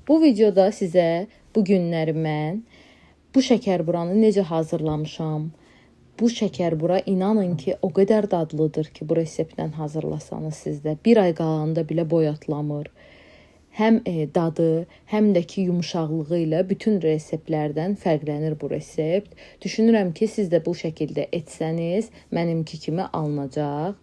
Bu videoda sizə bu günləri mən bu şəkərburanı necə hazırlamışam. Bu şəkərbura inanın ki, o qədər dadlıdır ki, bu reseptdən hazırlasanız sizdə 1 ay qalanda belə boyatlamır. Həm dadı, həm də ki yumşaqlığı ilə bütün reseptlərdən fərqlənir bu resept. Düşünürəm ki, siz də bu şəkildə etsəniz, mənimki kimi alınacaq.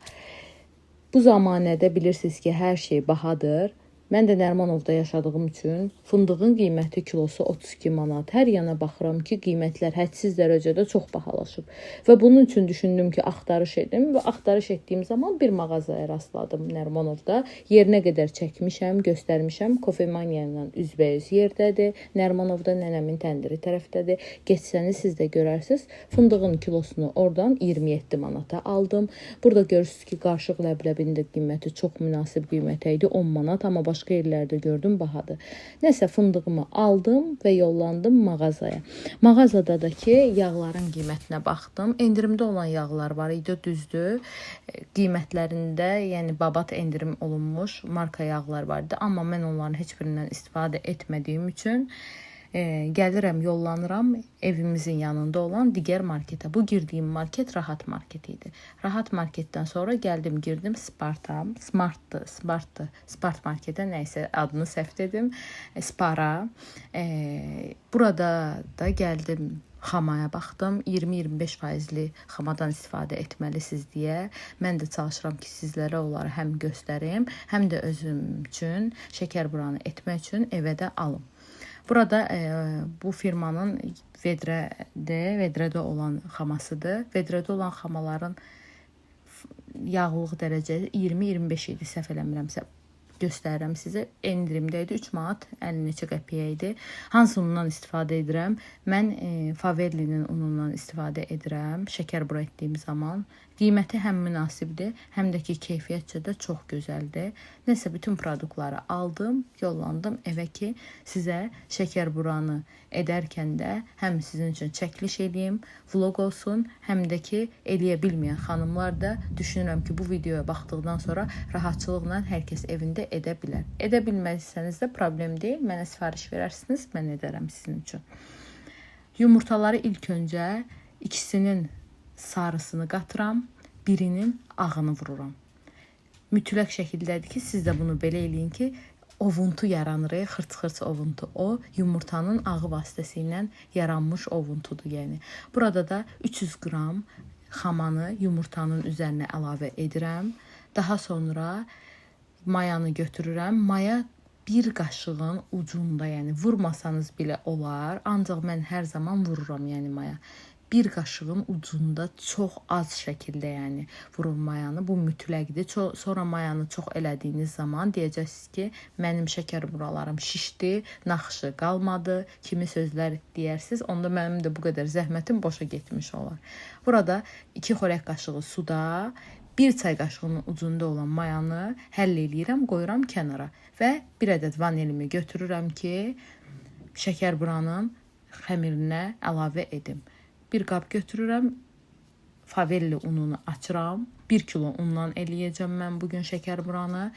Bu zamanədə bilirsiniz ki, hər şey bahadır. Mən də Nərmanovda yaşadığım üçün fındığın qiyməti kilosu 32 manat. Hər yana baxıram ki, qiymətlər hədsiz dərəcədə çox bahalaşıb. Və bunun üçün düşündüm ki, axtarış edim və axtarış etdiyim zaman bir mağazaya rastladım Nərmanovda. Yerinə qədər çəkmişəm, göstərmişəm. Kofemaniya ilə üzbəüz yerdədir. Nərmanovda nənəmin təndiri tərəfdədir. Geçsəniz siz də görərsiniz. Fındığın kilosunu oradan 27 manata aldım. Burada görürsünüz ki, qarışıq ləbləbinin də qiyməti çox münasib qiymətə idi. 10 manat, amma başqa yerlərdə gördüm bahadır. Nəsə fındığımı aldım və yollandım mağazaya. Mağazada da ki yağların qiymətinə baxdım. Endirimdə olan yağlar var idi, düzdür. Qiymətlərində, yəni babat endirim olunmuş marka yağlar var idi. Amma mən onların heç birindən istifadə etmədiyim üçün gəlirəm, yollanıram evimizin yanında olan digər marketə. Bu girdiyim market Rahat market idi. Rahat marketdən sonra gəldim, girdim Sparta, Spart marketə, nəysə adını səhv dedim, Spara. Burada da gəldim, xamaya baxdım. 20-25%li xamadan istifadə etməlisiniz deyə. Mən də çalışıram ki, sizlərə onları həm göstərim, həm də özüm üçün şəkərburanı etmək üçün evə də alım. Burada bu firmanın vedrədə olan xamasıdır. Vedrədə olan xamaların yağlılıq dərəcəsi 20-25 idi, səhv eləmirəmsə. Göstərirəm sizə. Endirimdə idi, 3 manat 50 neçə qəpiyə idi. Hansı unundan istifadə edirəm? Mən Faverlinin unundan istifadə edirəm şəkərbura etdiyim zaman. Qiyməti həm münasibdir, həm də ki keyfiyyətcə də çox gözəldir. Nəsə bütün produktları aldım, yollandım evə ki, sizə şəkərburanı edərkən də həm sizin üçün çəkiliş edeyim, vlog olsun, həm də ki eləyə bilməyən xanımlar da düşünürəm ki, bu videoya baxdıqdan sonra rahatçılıqla hər kəs evində edə bilər. Edə bilməzsəniz də problem deyil, mənə sifariş verərsiniz, mən edərəm sizin üçün. Yumurtaları ilk öncə ikisinin sarısını qatıram, birinin ağını vururam. Mütləq şəkildədir ki, siz də bunu belə eləyin ki, ovuntu yaranır, xırç-xırç ovuntu. O, yumurtanın ağı vasitəsilə yaranmış ovuntudur. Yəni. Burada da 300 qram xamanı yumurtanın üzərinə əlavə edirəm. Daha sonra mayanı götürürəm. Maya bir qaşığın ucunda, yəni vurmasanız belə olar. Ancaq mən hər zaman vururam, yəni maya. Bir qaşığın ucunda çox az şəkildə, yəni vurun mayanı. Bu mütləqdir. Sonra mayanı çox elədiyiniz zaman deyəcəksiniz ki, mənim şəkərburalarım şişdi, naxışı qalmadı, kimi sözlər deyərsiniz. Onda mənim də bu qədər zəhmətim boşa getmiş olar. Burada 2 xörək qaşığı suda, 1 çay qaşığının ucunda olan mayanı həll eləyirəm, qoyuram kənara və 1 ədəd vanilimi götürürəm ki, şəkərburanın xəmirinə əlavə edim. Bir qab götürürəm, faverli ununu açıram. 1 kilo undan eləyəcəm mən bugün şəkərburanı.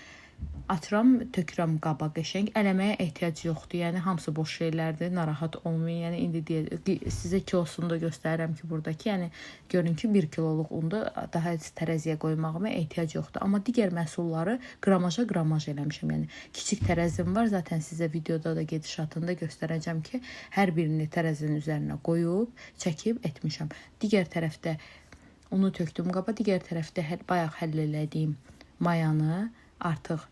Açıram, tökürəm qaba qəşəng. Eləməyə ehtiyac yoxdur. Yəni hamısı boş şeylərdir, narahat olmayın. Yəni indi sizə kilosunu da göstərirəm ki, buradakı, yəni görün ki, 1 kiloluq unda daha tərəziyə qoymağıma ehtiyac yoxdur. Amma digər məhsulları qramaj eləmişəm. Yəni kiçik tərəzim var. Zaten sizə videoda da gedişatında göstərəcəm ki, hər birini tərəzinin üzərinə qoyub, çəkib etmişəm. Digər tərəfdə unu tökdüm qaba, digər tərəfdə bayaq həll elədiyim mayanı artıq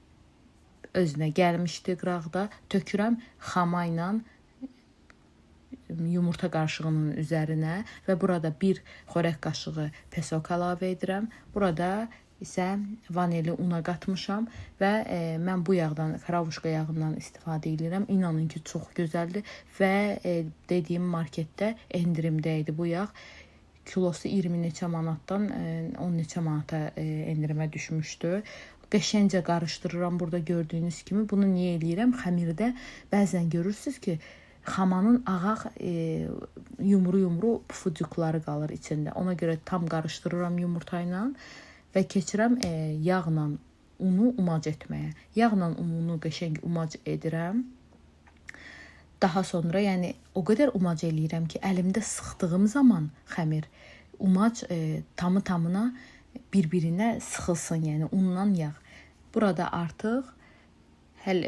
özünə gəlmişdi qıraqda. Tökürəm xama ilə yumurta qarışığının üzərinə və burada 1 xörək qaşığı pesok əlavə edirəm. Burada isə vanili una qatmışam və mən bu yağdan, karavuşka yağından istifadə edirəm. İnanın ki, çox gözəldir və dediyim marketdə endirimdə idi bu yağ. Kilosu 20 neçə manatdan 10 neçə manata endirimə düşmüşdü. Qəşəngcə qarışdırıram burada gördüyünüz kimi. Bunu niyə eləyirəm? Xəmirdə bəzən görürsünüz ki, xamanın ağaq yumru pufucuqları qalır içində. Ona görə tam qarışdırıram yumurta ilə və keçirəm yağla unu umac etməyə. Yağla ununu qəşəng umac edirəm. Daha sonra, yəni o qədər umac eləyirəm ki, əlimdə sıxdığım zaman xəmir umac tamı-tamına bir-birinə sıxılsın, yəni undan yağ. Burada artıq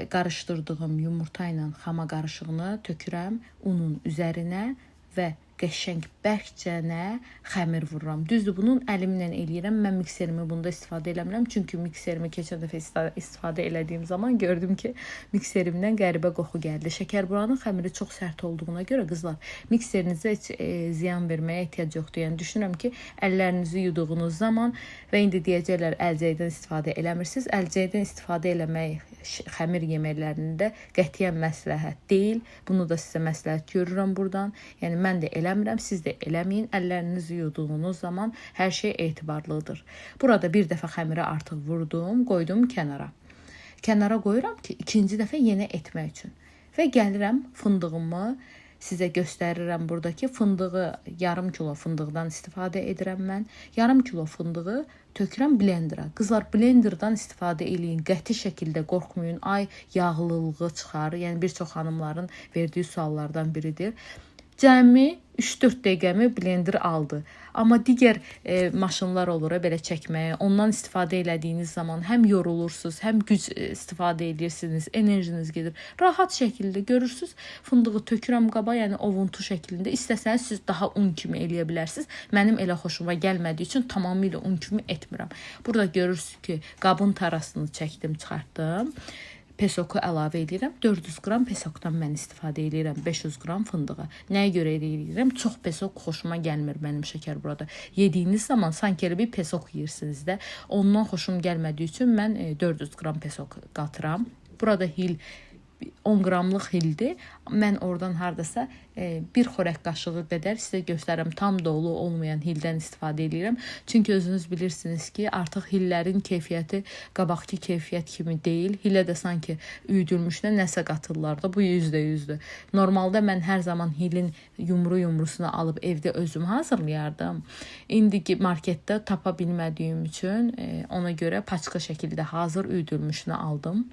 qarışdırdığım yumurta ilə xama qarışığını tökürəm unun üzərinə və qəşəng bərkcənə xəmir vururam. Düzdür, bunun əlimlə eləyirəm. Mən mikserimi bunda istifadə eləmirəm. Çünki mikserimi keçən dəfə istifadə elədiyim zaman gördüm ki, mikserimdən qəribə qoxu gəldi. Şəkərburanın xəmiri çox sərt olduğuna görə qızlar, mikserinizə heç ziyan verməyə ehtiyac yoxdur. Yəni düşünürəm ki, əllərinizi yuduğunuz zaman və indi deyəcəklər əlcəkdən istifadə eləmirsiniz. Əlcəkdən istifadə eləmək xəmir yeməklərində qətiyyən məsləhət deyil. Bunu da sizə məsləhət görürəm buradan. Yəni mən də eləmirəm, siz də eləməyin. Əllərinizi yuduğunuz zaman hər şey etibarlıdır. Burada bir dəfə xəmiri artıq vurdum, qoydum kənara. Kənara qoyuram ki, ikinci dəfə yenə etmək üçün. Və gəlirəm fındığımı sizə göstərirəm buradakı fındığı, yarım kilo fındıqdan istifadə edirəm mən. Yarım kilo fındığı tökürəm blendera. Qızlar, blenderdan istifadə eləyin. Qəti şəkildə qorxmayın. Ay, yağlılığı çıxar. Yəni bir çox xanımların verdiyi suallardan biridir. Cəmi 3-4 dəqiqəmi blender aldı. Amma digər maşınlar olur belə çəkməyə. Ondan istifadə elədiyiniz zaman həm yorulursunuz, həm güc istifadə edirsiniz, enerjiniz gedir. Rahat şəkildə görürsünüz. Fındığı tökürəm qaba, yəni ovuntu şəklində. İstəsəniz siz daha un kimi eləyə bilərsiniz. Mənim elə xoşuma gəlmədiyi üçün tamamilə un kimi etmirəm. Burada görürsünüz ki, qabın tarasını çəkdim, çıxartdım. Pesoku əlavə edirəm. 400 qram pesokdan mən istifadə edirəm. 500 qram fındığa. Nəyə görə edirəm? Çox pesok xoşuma gəlmir mənim şəkər burada. Yediyiniz zaman sanki elə bir pesok yeyirsiniz də. Ondan xoşum gəlmədiyi üçün mən 400 qram pesok qatıram. Burada hil 10 qramlıq hildir. Mən oradan hardasa bir xörək qaşığı qədər sizə göstərəm. Tam dolu olmayan hildən istifadə edirəm. Çünki özünüz bilirsiniz ki, artıq hillərin keyfiyyəti qabaqki keyfiyyət kimi deyil. Hilə də sanki üyüdülmüşdə nəsə qatırlar da. Bu %100-dür. Normalda mən hər zaman hilin yumrusunu alıb evdə özüm hazırlayardım. İndiki marketdə tapa bilmədiyim üçün ona görə paçka şəkildə hazır üyüdülmüşünü aldım.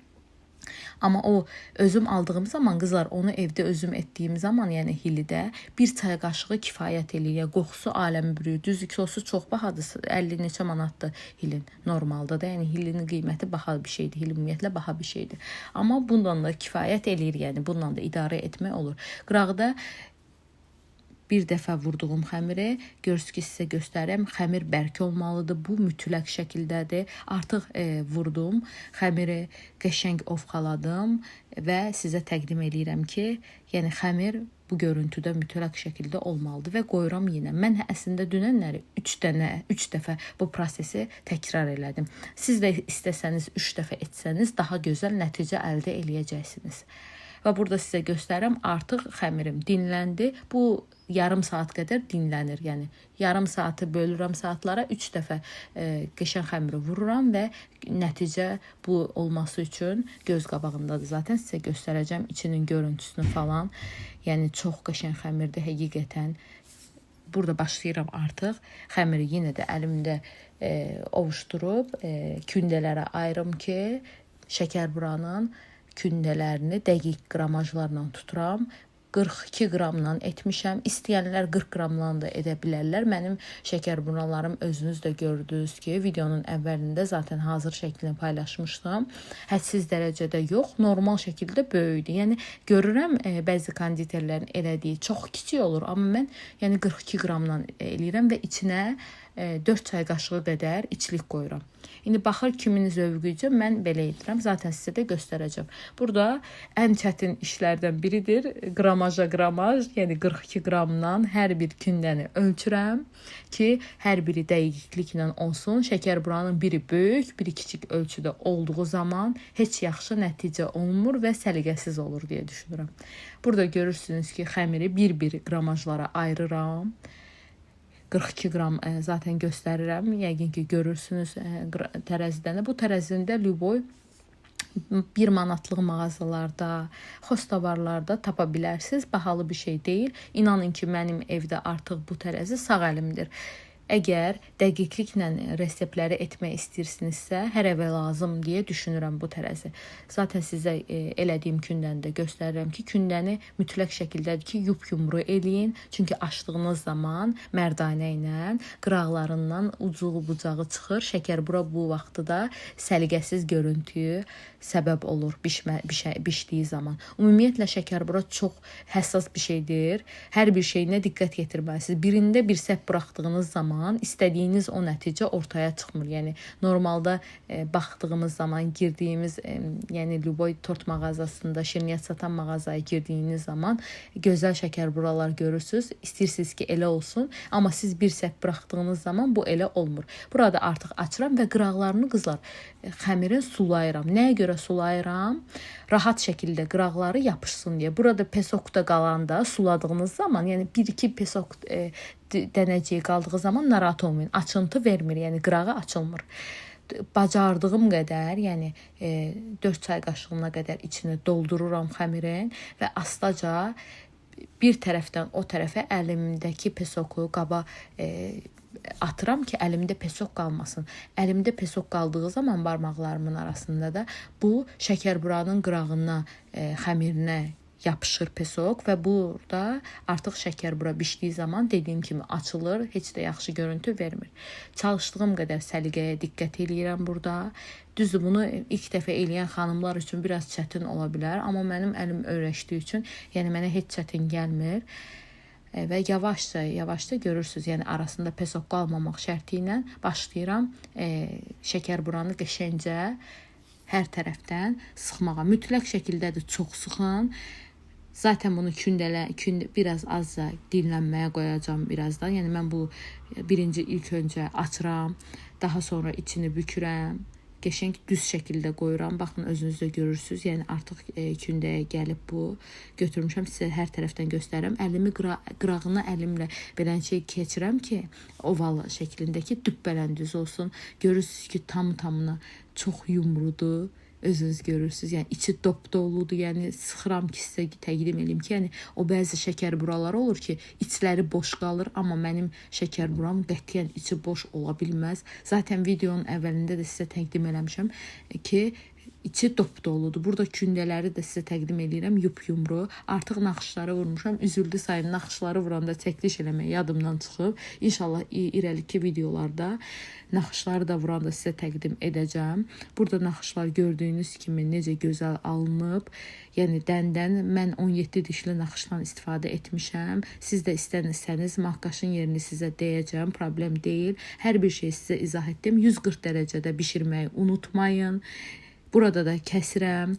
Amma o özüm aldığım zaman qızlar, onu evdə özüm etdiyim zaman, yəni hilidə 1 çay qaşığı kifayət eləyir. Qoxusu aləmi bürüyür. Düzdür, kilosu çox bahadır. 50 neçə manatdır hilin normalda da. Yəni hilinin qiyməti baha bir şeydir. Hil ümumiyyətlə baha bir şeydir. Amma bundan da kifayət eləyir. Yəni bundan da idarə etmək olur. Qıraqda bir dəfə vurduğum xəmiri, görürsünüz ki, sizə göstərəm. Xəmir bərk olmalıdır. Bu mütləq şəkildədir. Artıq vurdum. Xəmiri qəşəng ovxaladım və sizə təqdim edirəm ki, yəni xəmir bu görüntüdə mütləq şəkildə olmalıdır və qoyuram yenə. Mən əslində dünənləri 3 dəfə bu prosesi təkrar elədim. Siz də istəsəniz 3 dəfə etsəniz daha gözəl nəticə əldə eləyəcəksiniz. Və burada sizə göstərəm, artıq xəmirim dinləndi. Bu yarım saat qədər dinlənir. Yəni yarım saatı bölürəm saatlara, 3 dəfə qəşəng xəmiri vururam və nəticə bu olması üçün göz qabağındadır. Zaten sizə göstərəcəm içinin görüntüsünü falan. Yəni çox qəşəng xəmirdir həqiqətən. Burada başlayıram artıq. Xəmiri yenə də əlimdə ovuşdurub kündələrə ayırım ki, şəkərburanın kündələrini dəqiq qramajlarla tuturam. 42 qramla etmişəm. İstəyənlər 40 qramla da edə bilərlər. Mənim şəkərburalarım özünüz də gördünüz ki, videonun əvvəlində zaten hazır şəklini paylaşmışdım. Hədsiz dərəcədə yox, normal şəkildə böyükdür. Yəni görürəm bəzi konditerlərin elədiyi çox kiçik olur, amma mən yəni 42 qramla eləyirəm və içinə 4 çay qaşığı qədər içlik qoyuram. İndi baxır kimin zövqücə, mən belə edirəm. Zaten sizə də göstərəcəm. Burada ən çətin işlərdən biridir. Qramaja qramaj, yəni 42 qramdan hər bir kündəni ölçürəm ki, hər biri dəqiqliklə olsun. Şəkərburanın biri böyük, biri kiçik ölçüdə olduğu zaman heç yaxşı nəticə olmur və səliqəsiz olur deyə düşünürəm. Burada görürsünüz ki, xəmiri bir-bir qramajlara ayırıram. 42 qram zaten göstərirəm. Yəqin ki, görürsünüz tərəzidən. Bu tərəzində Lüboy 1 manatlıq mağazalarda, xostabarlarda tapa bilərsiniz. Bahalı bir şey deyil. İnanın ki, mənim evdə artıq bu tərəzi sağ əlimdir. Əgər dəqiqliklə reseptləri etmək istəyirsinizsə, hər evə lazım deyə düşünürəm bu tərəzi. Zaten sizə elədiyim kündəni də göstərirəm ki, kündəni mütləq şəkildədir ki, yumru eləyin. Çünki açdığınız zaman mərdanə ilə qıraqlarından ucu bucağı çıxır. Şəkərbura bu vaxtda səliqəsiz görüntüyü səbəb olur bişdiyi zaman. Ümumiyyətlə şəkərbura çox həssas bir şeydir. Hər bir şeyinə diqqət yetirməlisiniz. Birində bir səhv buraxdığınız zaman istədiyiniz o nəticə ortaya çıxmır. Yəni normalda baxdığımız zaman girdiyimiz, yəni Luboy tort mağazasında, şirniyyat satan mağazaya girdiyiniz zaman gözəl şəkərburalar görürsüz. İstəyirsiniz ki, elə olsun, amma siz bir səhv buraxdığınız zaman bu elə olmur. Burada artıq açıram və qıraqlarını qızlar xəmirin sulayıram. Nəyə görə sulayıram? Rahat şəkildə qıraqları yapışsın deyə. Burada pesokda qalanda suladığınız zaman, yəni 1-2 pesok dənəciyi qaldığı zaman narahat olmayın. Açıntı vermir, yəni qırağı açılmır. Bacardığım qədər, yəni 4 çay qaşığına qədər içini doldururam xəmirin və astaca bir tərəfdən o tərəfə əlimdəki pesoku qaba atıram ki, əlimdə pesok qalmasın. Əlimdə pesok qaldığı zaman barmaqlarımın arasında da bu şəkərburanın qırağına, xəmirinə yapışır pesok və burada artıq şəkərbura bişdiyi zaman dediyim kimi açılır, heç də yaxşı görüntü vermir. Çalışdığım qədər səliqəyə diqqət eləyirəm burada. Düzdür, bunu ilk dəfə eləyən xanımlar üçün biraz çətin ola bilər, amma mənim əlim öyrəşdiyi üçün, yəni mənə heç çətin gəlmir. Və yavaşca görürsünüz, yəni arasında pesok qalmamaq şərti ilə başlayıram şəkərburanı qəşəngcə hər tərəfdən sıxmağa. Mütləq şəkildədir, çox sıxın. Zaten bunu biraz azca dinlənməyə qoyacağım birazdan. Yəni mən bu ilk öncə açıram, daha sonra içini bükürəm. Qəşəng düz şəkildə qoyuram. Baxın, özünüz də görürsünüz. Yəni artıq kündəyə gəlib bu. Götürmüşəm, sizə hər tərəfdən göstərirəm. Əlimi qırağına əlimlə beləcə keçirəm ki, oval şəklindəki dübbələn düz olsun. Görürsünüz ki, tamına çox yumrudur. Özünüz görürsünüz. Yəni içi dop-doludur. Yəni sıxıram ki, sizə təqdim edeyim ki, yəni o bəzi şəkərburalar olur ki, içləri boş qalır, amma mənim şəkərburam qətiyyən içi boş ola bilməz. Zaten videonun əvvəlində də sizə təqdim eləmişəm ki, içi dop-doludur. Burada kündələri də sizə təqdim edirəm, yumru. Artıq naxışları vurmuşam. Üzüldü sayın, naxışları vuranda çəkiliş eləmək yadımdan çıxıb. İnşallah irəlikki videolarda naxışları da vuranda sizə təqdim edəcəm. Burada naxışlar gördüyünüz kimi necə gözəl alınıb. Yəni dəndən mən 17 dişli naxışdan istifadə etmişəm. Siz də istənirsəniz maqqaşın yerini sizə deyəcəm, problem deyil. Hər bir şey sizə izah etdim. 140 dərəcədə bişirməyi unutmayın. Burada da kəsirəm.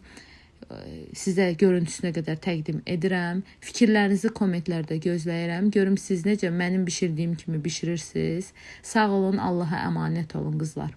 Sizə görüntüsünə qədər təqdim edirəm. Fikirlərinizi kommentlərdə gözləyirəm. Görüm siz necə mənim bişirdiyim kimi bişirirsiniz. Sağ olun, Allaha əmanət olun qızlar.